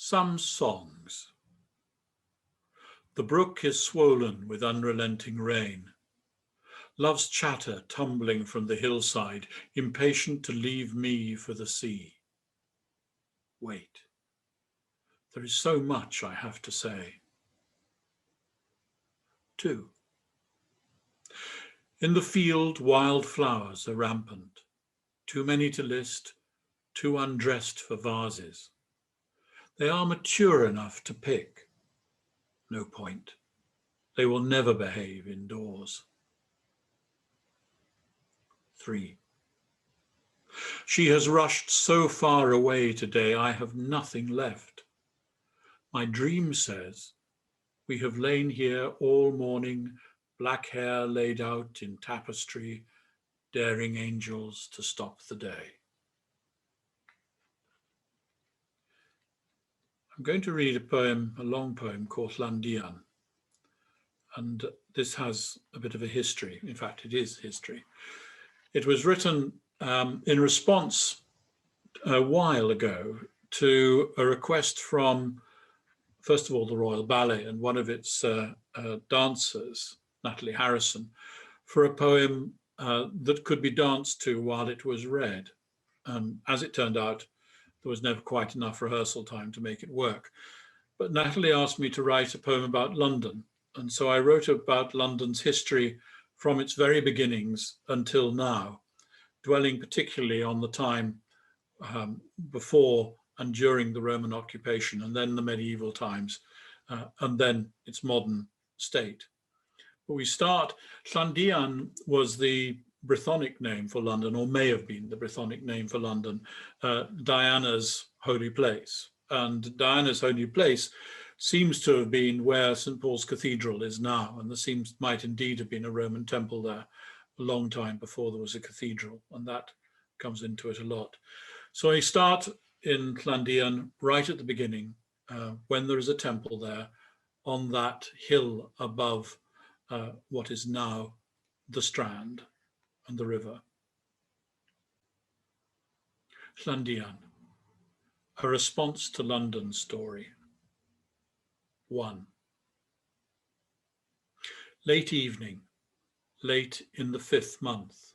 Some songs. The brook is swollen with unrelenting rain. Love's chatter tumbling from the hillside, impatient to leave me for the sea. Wait. There is so much I have to say. 2. In the field, wild flowers are rampant. Too many to list, too undressed for vases. They are mature enough to pick. No point. They will never behave indoors. 3. She has rushed so far away today, I have nothing left. My dream says, we have lain here all morning, black hair laid out in tapestry, daring angels to stop the day. I'm going to read a poem, a long poem called Llandian. And this has a bit of a history. In fact, it is history. It was written in response a while ago to a request from, first of all, the Royal Ballet and one of its dancers, Natalie Harrison, for a poem that could be danced to while it was read. As it turned out, there was never quite enough rehearsal time to make it work. But Natalie asked me to write a poem about London. And so I wrote about London's history from its very beginnings until now, dwelling particularly on the time before and during the Roman occupation, and then the medieval times, and then its modern state. But we start, Llandian was the Brythonic name for London, or may have been the Brythonic name for London, Diana's holy place. And Diana's holy place seems to have been where St. Paul's Cathedral is now, and there might indeed have been a Roman temple there a long time before there was a cathedral, and that comes into it a lot. So I start in Llandian right at the beginning, when there is a temple there on that hill above what is now the Strand and the river. Llandian, a response to London story. 1. Late evening, late in the 5th month.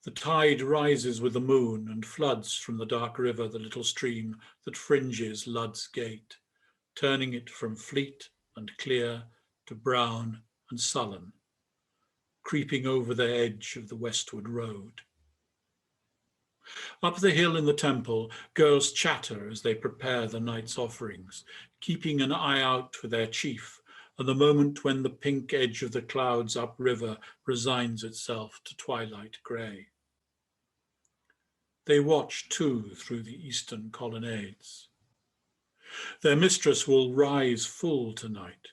The tide rises with the moon and floods from the dark river the little stream that fringes Lud's Gate, turning it from fleet and clear to brown and sullen, creeping over the edge of the westward road. Up the hill in the temple, girls chatter as they prepare the night's offerings, keeping an eye out for their chief, and the moment when the pink edge of the clouds upriver resigns itself to twilight grey. They watch too through the eastern colonnades. Their mistress will rise full tonight.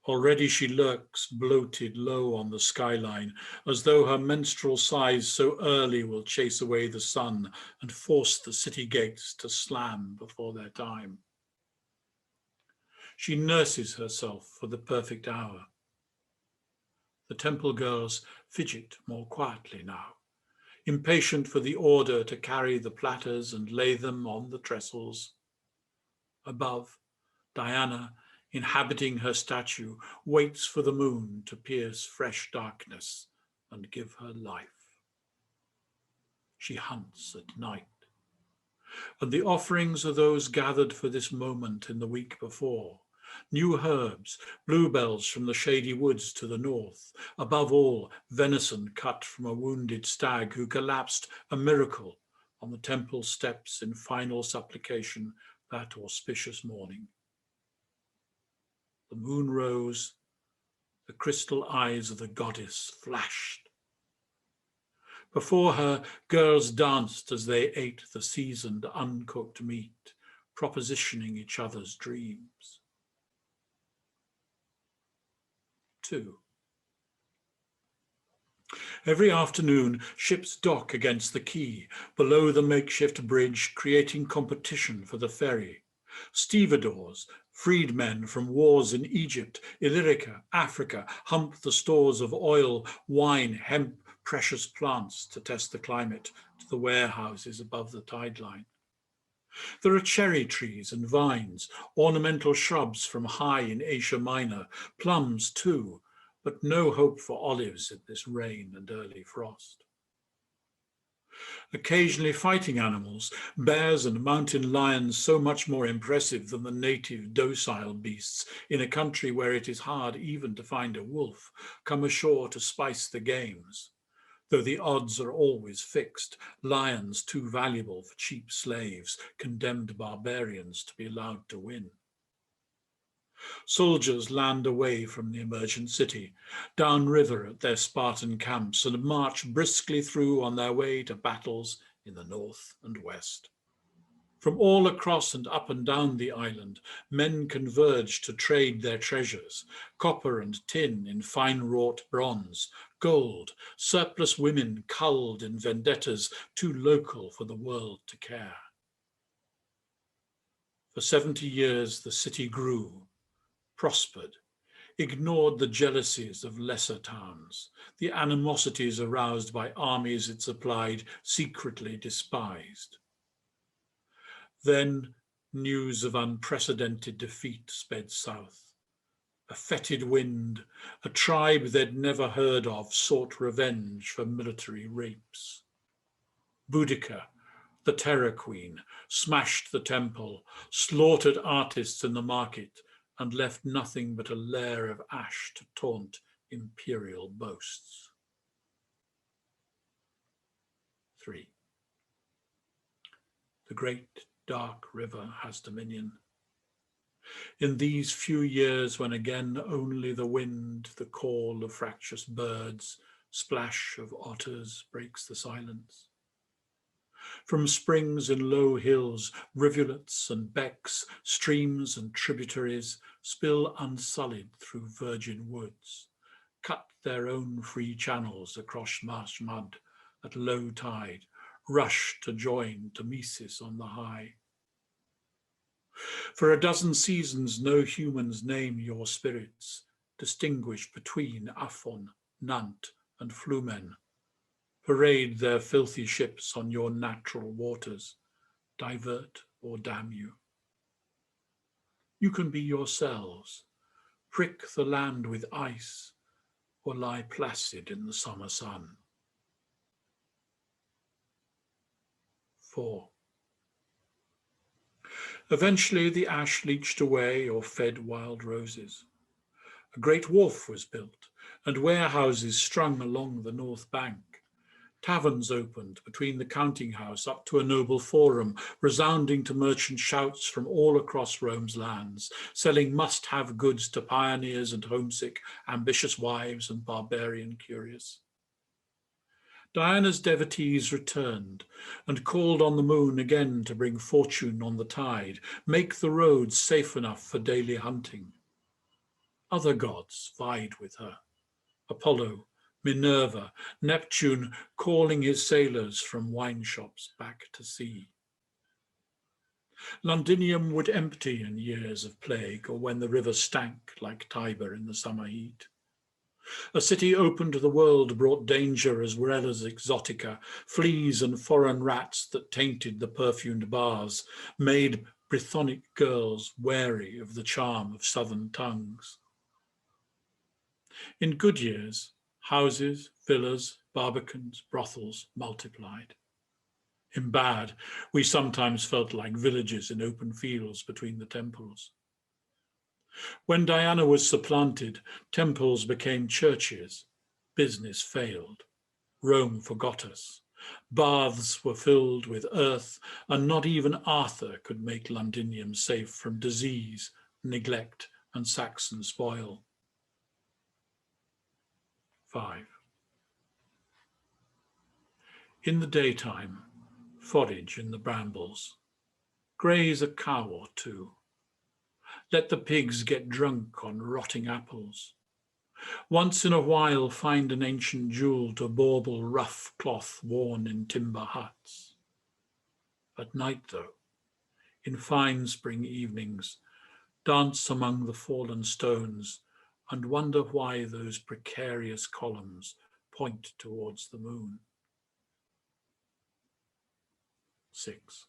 Already she lurks bloated low on the skyline, as though her menstrual sighs so early will chase away the sun and force the city gates to slam before their time. She nurses herself for the perfect hour. The temple girls fidget more quietly now, impatient for the order to carry the platters and lay them on the trestles. Above, Diana, inhabiting her statue, waits for the moon to pierce fresh darkness and give her life. She hunts at night, and the offerings are those gathered for this moment in the week before. New herbs, bluebells from the shady woods to the north, above all, venison cut from a wounded stag who collapsed a miracle on the temple steps in final supplication that auspicious morning. The moon rose, the crystal eyes of the goddess flashed. Before her, girls danced as they ate the seasoned, uncooked meat, propositioning each other's dreams. 2. Every afternoon, ships dock against the quay, below the makeshift bridge, creating competition for the ferry. Stevedores, freedmen from wars in Egypt, Illyrica, Africa, hump the stores of oil, wine, hemp, precious plants to test the climate to the warehouses above the tide line. There are cherry trees and vines, ornamental shrubs from high in Asia Minor, plums too, but no hope for olives in this rain and early frost. Occasionally fighting animals, bears and mountain lions so much more impressive than the native docile beasts in a country where it is hard even to find a wolf, come ashore to spice the games. Though the odds are always fixed, lions too valuable for cheap slaves, condemned barbarians to be allowed to win. Soldiers land away from the emergent city, downriver at their Spartan camps, and march briskly through on their way to battles in the north and west. From all across and up and down the island, men converge to trade their treasures, copper and tin in fine-wrought bronze, gold, surplus women culled in vendettas too local for the world to care. For 70 years the city grew, prospered, ignored the jealousies of lesser towns, the animosities aroused by armies it supplied, secretly despised. Then news of unprecedented defeat sped south. A fetid wind, a tribe they'd never heard of, sought revenge for military rapes. Boudica, the terror queen, smashed the temple, slaughtered artists in the market, and left nothing but a layer of ash to taunt imperial boasts. 3. The great dark river has dominion. In these few years when again only the wind, the call of fractious birds, splash of otters breaks the silence. From springs in low hills, rivulets and becks, streams and tributaries spill unsullied through virgin woods, cut their own free channels across marsh mud at low tide, rush to join Nemesis on the high. For a dozen seasons no humans name your spirits, distinguish between Afon, Nant and Flumen, parade their filthy ships on your natural waters, divert or damn you. You can be yourselves, prick the land with ice, or lie placid in the summer sun. 4. Eventually the ash leached away or fed wild roses. A great wharf was built, and warehouses strung along the north bank. Taverns opened between the counting house up to a noble forum, resounding to merchant shouts from all across Rome's lands, selling must-have goods to pioneers and homesick, ambitious wives and barbarian curious. Diana's devotees returned and called on the moon again to bring fortune on the tide, make the roads safe enough for daily hunting. Other gods vied with her, Apollo, Minerva, Neptune calling his sailors from wine shops back to sea. Londinium would empty in years of plague or when the river stank like Tiber in the summer heat. A city open to the world brought danger as well as exotica, fleas and foreign rats that tainted the perfumed bars, made Brythonic girls wary of the charm of southern tongues. In good years, houses, villas, barbicans, brothels multiplied. In bad, we sometimes felt like villages in open fields between the temples. When Diana was supplanted, temples became churches, business failed, Rome forgot us, baths were filled with earth, and not even Arthur could make Londinium safe from disease, neglect, and Saxon spoil. 5. In the daytime, forage in the brambles, graze a cow or two. Let the pigs get drunk on rotting apples. Once in a while find an ancient jewel to bauble rough cloth worn in timber huts. At night, though, in fine spring evenings, dance among the fallen stones and wonder why those precarious columns point towards the moon. 6.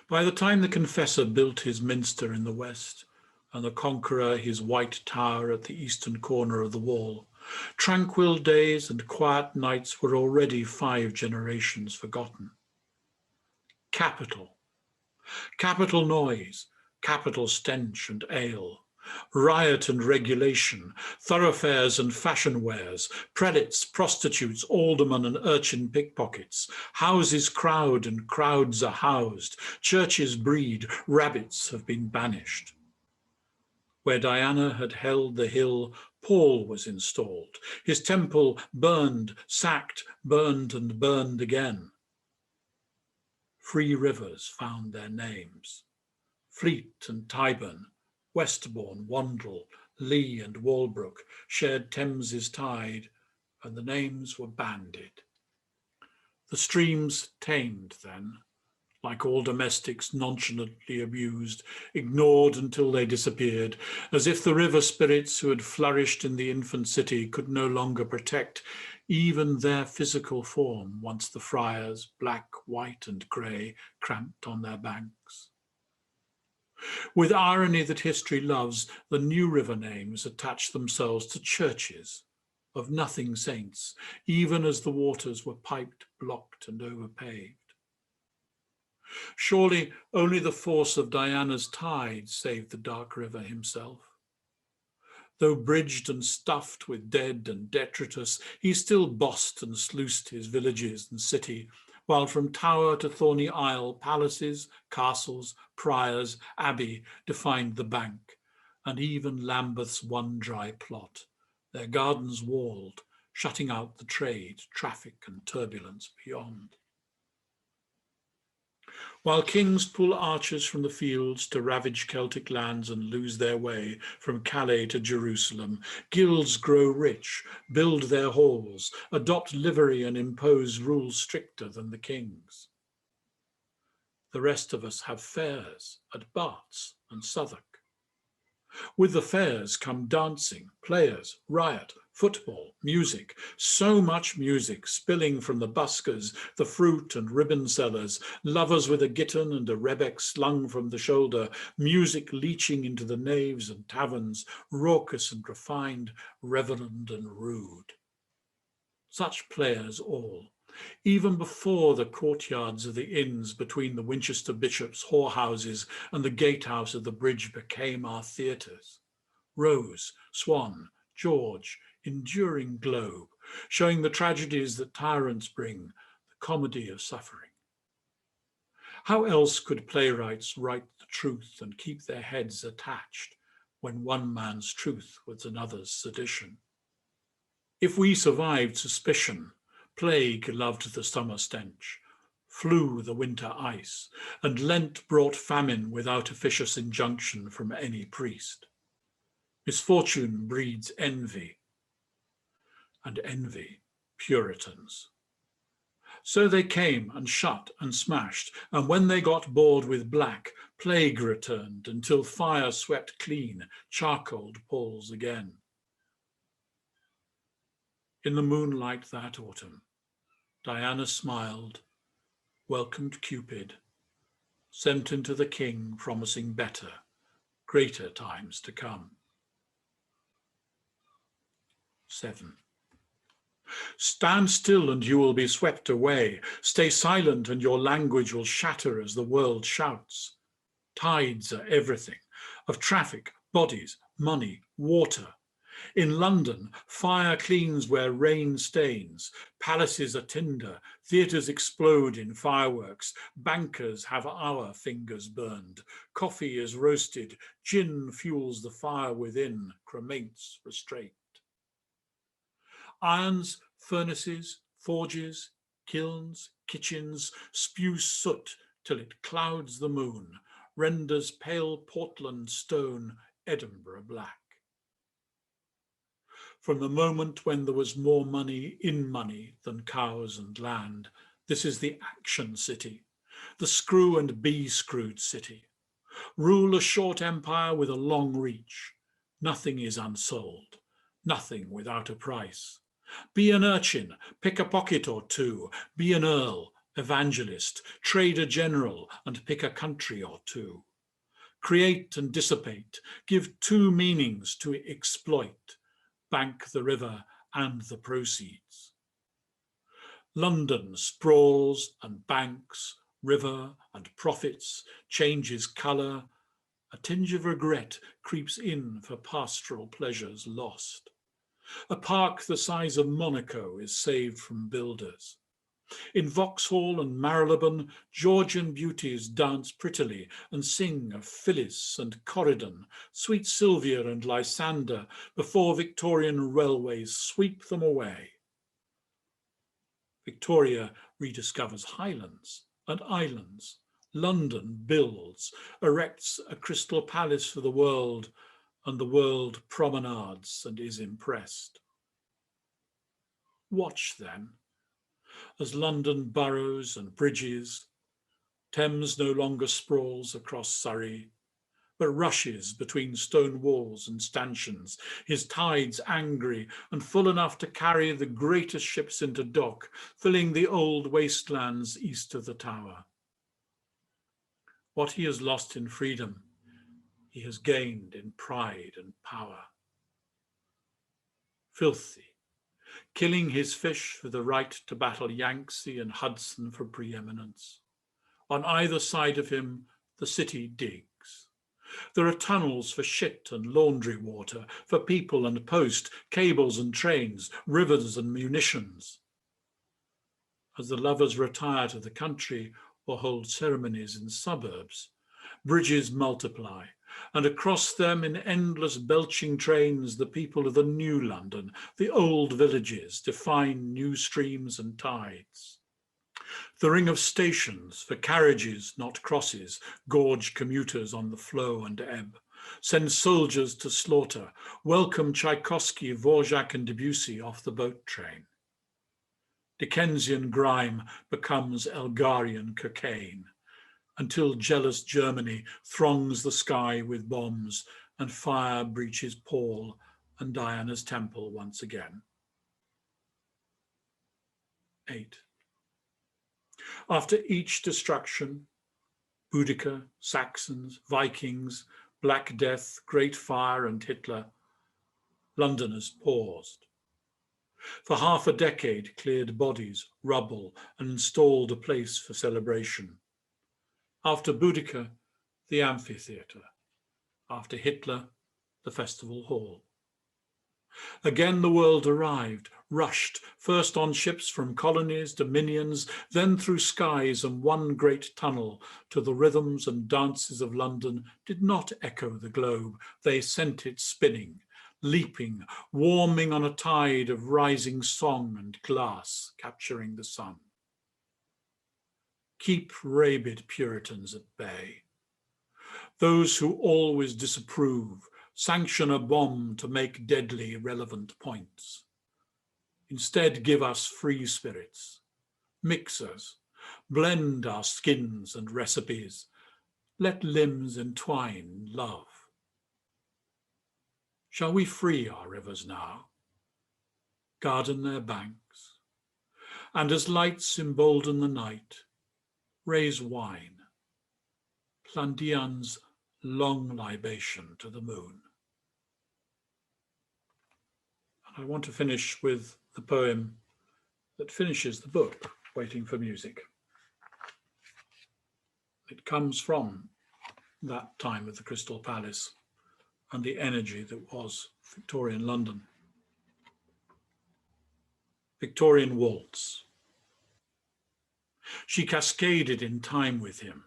By the time the Confessor built his minster in the west, and the Conqueror his white tower at the eastern corner of the wall, tranquil days and quiet nights were already 5 generations forgotten. Capital, capital noise, capital stench and ale, riot and regulation, thoroughfares and fashion wares, prelates, prostitutes, aldermen and urchin pickpockets, houses crowd and crowds are housed, churches breed, rabbits have been banished. Where Diana had held the hill, Paul was installed, his temple burned, sacked, burned and burned again. Free rivers found their names. Fleet and Tyburn, Westbourne, Wandle, Lee and Walbrook shared Thames's tide, and the names were banded. The streams tamed then, like all domestics nonchalantly abused, ignored until they disappeared, as if the river spirits who had flourished in the infant city could no longer protect even their physical form once the friars, black, white and grey, cramped on their banks. With irony that history loves, the new river names attach themselves to churches of nothing saints, even as the waters were piped, blocked and overpaved. Surely only the force of Diana's tide saved the dark river himself. Though bridged and stuffed with dead and detritus, he still bossed and sluiced his villages and city, while from tower to thorny isle, palaces, castles, priors, abbey defined the bank, and even Lambeth's one dry plot, their gardens walled, shutting out the trade, traffic and turbulence beyond. While kings pull archers from the fields to ravage Celtic lands and lose their way from Calais to Jerusalem, guilds grow rich, build their halls, adopt livery and impose rules stricter than the king's. The rest of us have fairs at Barts and Southwark. With the fairs come dancing, players, riot, football, music, so much music spilling from the buskers, the fruit and ribbon sellers, lovers with a gitten and a rebeck slung from the shoulder, music leaching into the naves and taverns, raucous and refined, reverend and rude. Such players all, even before the courtyards of the inns between the Winchester bishops' whorehouses and the gatehouse of the bridge became our theatres. Rose, Swan, George, enduring globe, showing the tragedies that tyrants bring, the comedy of suffering. How else could playwrights write the truth and keep their heads attached when one man's truth was another's sedition? If we survived suspicion, plague loved the summer stench, flew the winter ice, and Lent brought famine without officious injunction from any priest. Misfortune breeds envy, and envy Puritans. So they came and shut and smashed, and when they got bored with black, plague returned until fire swept clean, charcoaled Paul's again. In the moonlight that autumn, Diana smiled, welcomed Cupid, sent him to the king promising better, greater times to come. 7. Stand still and you will be swept away. Stay silent and your language will shatter as the world shouts. Tides are everything, of traffic, bodies, money, water. In London, fire cleans where rain stains, palaces are tinder, theatres explode in fireworks, bankers have our fingers burned, coffee is roasted, gin fuels the fire within, cremates restraint. Irons, furnaces, forges, kilns, kitchens spew soot till it clouds the moon, renders pale Portland stone Edinburgh black. From the moment when there was more money in money than cows and land, this is the action city, the screw and be screwed city. Rule a short empire with a long reach. Nothing is unsold, nothing without a price. Be an urchin, pick a pocket or two, be an earl, evangelist, trader general, and pick a country or two. Create and dissipate, give two meanings to exploit, bank the river and the proceeds. London sprawls and banks, river and profits, changes colour. A tinge of regret creeps in for pastoral pleasures lost. A park the size of Monaco is saved from builders. In Vauxhall and Marylebone, Georgian beauties dance prettily and sing of Phyllis and Corydon, sweet Sylvia and Lysander, before Victorian railways sweep them away. Victoria rediscovers highlands and islands. London builds, erects a crystal palace for the world, and the world promenades and is impressed. Watch then, as London boroughs and bridges, Thames no longer sprawls across Surrey, but rushes between stone walls and stanchions, his tides angry and full enough to carry the greatest ships into dock, filling the old wastelands east of the Tower. What he has lost in freedom, he has gained in pride and power. Filthy, killing his fish for the right to battle Yangtze and Hudson for preeminence. On either side of him, the city digs. There are tunnels for shit and laundry water, for people and post, cables and trains, rivers and munitions. As the lovers retire to the country or hold ceremonies in suburbs, bridges multiply, and across them in endless belching trains the people of the new London, the old villages, define new streams and tides. The ring of stations for carriages, not crosses, gorge commuters on the flow and ebb, send soldiers to slaughter, welcome Tchaikovsky, Dvorak and Debussy off the boat train. Dickensian grime becomes Elgarian cocaine, until jealous Germany throngs the sky with bombs and fire breaches Paul and Diana's temple once again. 8. After each destruction, Boudicca, Saxons, Vikings, Black Death, Great Fire and Hitler, Londoners paused. For half a decade cleared bodies, rubble and installed a place for celebration. After Boudicca, the amphitheatre. After Hitler, the festival hall. Again the world arrived, rushed, first on ships from colonies, dominions, then through skies and one great tunnel, till the rhythms and dances of London did not echo the globe, they sent it spinning, leaping, warming on a tide of rising song and glass, capturing the sun. Keep rabid Puritans at bay. Those who always disapprove, sanction a bomb to make deadly relevant points. Instead, give us free spirits, mix us, blend our skins and recipes, let limbs entwine love. Shall we free our rivers now, garden their banks, and as lights embolden the night, raise wine, Llandian's long libation to the moon? And I want to finish with the poem that finishes the book, Waiting for Music. It comes from that time of the Crystal Palace and the energy that was Victorian London. Victorian Waltz. She cascaded in time with him,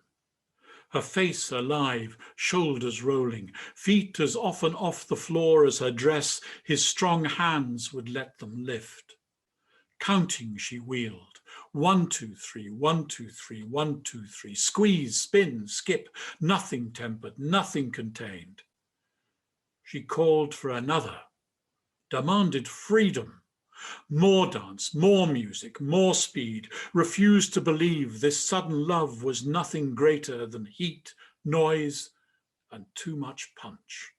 her face alive, shoulders rolling, feet as often off the floor as her dress his strong hands would let them lift. Counting she wheeled, 1, 2, 3, 1, 2, 3, 1, 2, 3, squeeze, spin, skip, nothing tempered, nothing contained. She called for another, demanded freedom, more dance, more music, more speed, refused to believe this sudden love was nothing greater than heat, noise, and too much punch.